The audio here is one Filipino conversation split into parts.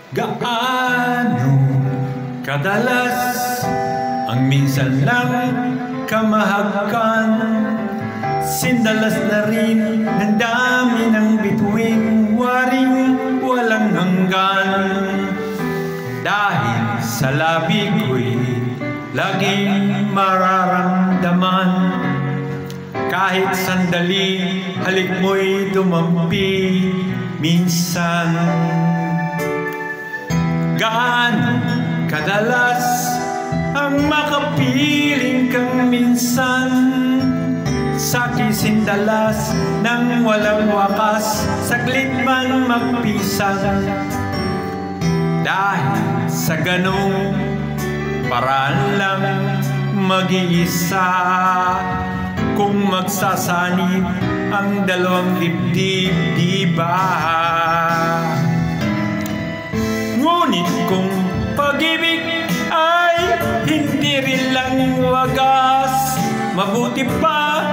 Gaano kadalas ang minsan lang kamahakan? Sindalas na rin ng dami ng bituin, waring walang hanggan. Dahil sa labi ko'y laging mararamdaman, kahit sandali halik mo'y dumampi minsan. Gaano kadalas ang makapiling kang minsan, sa kisindalas ng walang wakas, saglit man magpisan. Dahil sa ganong paraan lang mag-iisa, kung magsasanib ang dalawang dibdib, di ba? Ngunit kung pag-ibig ay hindi rin lang wagas, mabuti pa,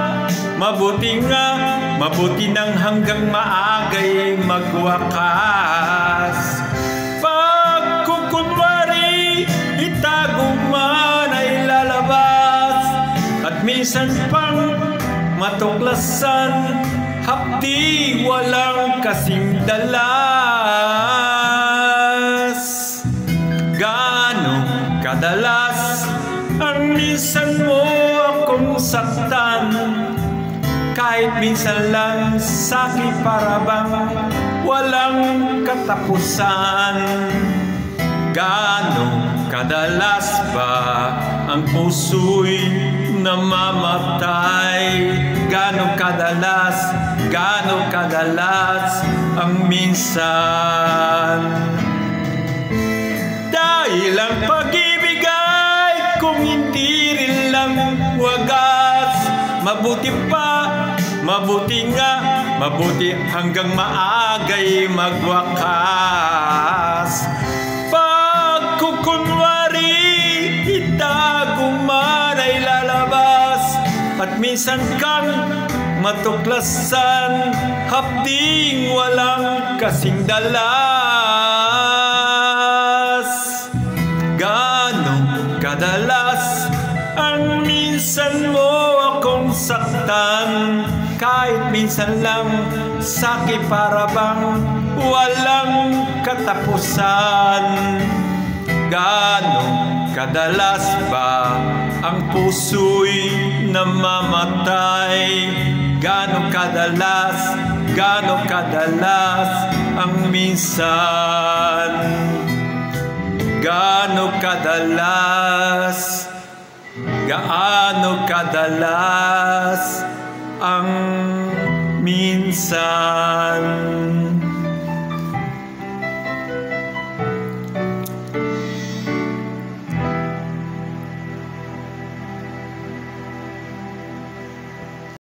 mabuti nga, mabuti nang hanggang maagay magwakas. Pag kukunwari itago man ay lalabas, at minsan pang matuklasan, hapdi walang kasing dalas. Gaano kadalas ang minsan mo akong saktan, kahit minsan lang sa'kin parabang walang katapusan. Gaano kadalas ba ang puso'y namamatay? Gaano kadalas ang minsan? Dahil ang pag-ibig ay kung hindi rin lang wagas, mabuti pa, mabuti nga, mabuti hanggang maagay magwakas. Pag kukunwari itago man ay lalabas, at minsan kang matuklasan, hapding walang kasing dalas. Gaano kadalas ang minsan mo akong saktan, kahit minsan lang sa'kin parabang walang katapusan. Gaano kadalas ba ang puso'y namamatay? Gaano kadalas ang minsan? Gaano kadalas ang minsan?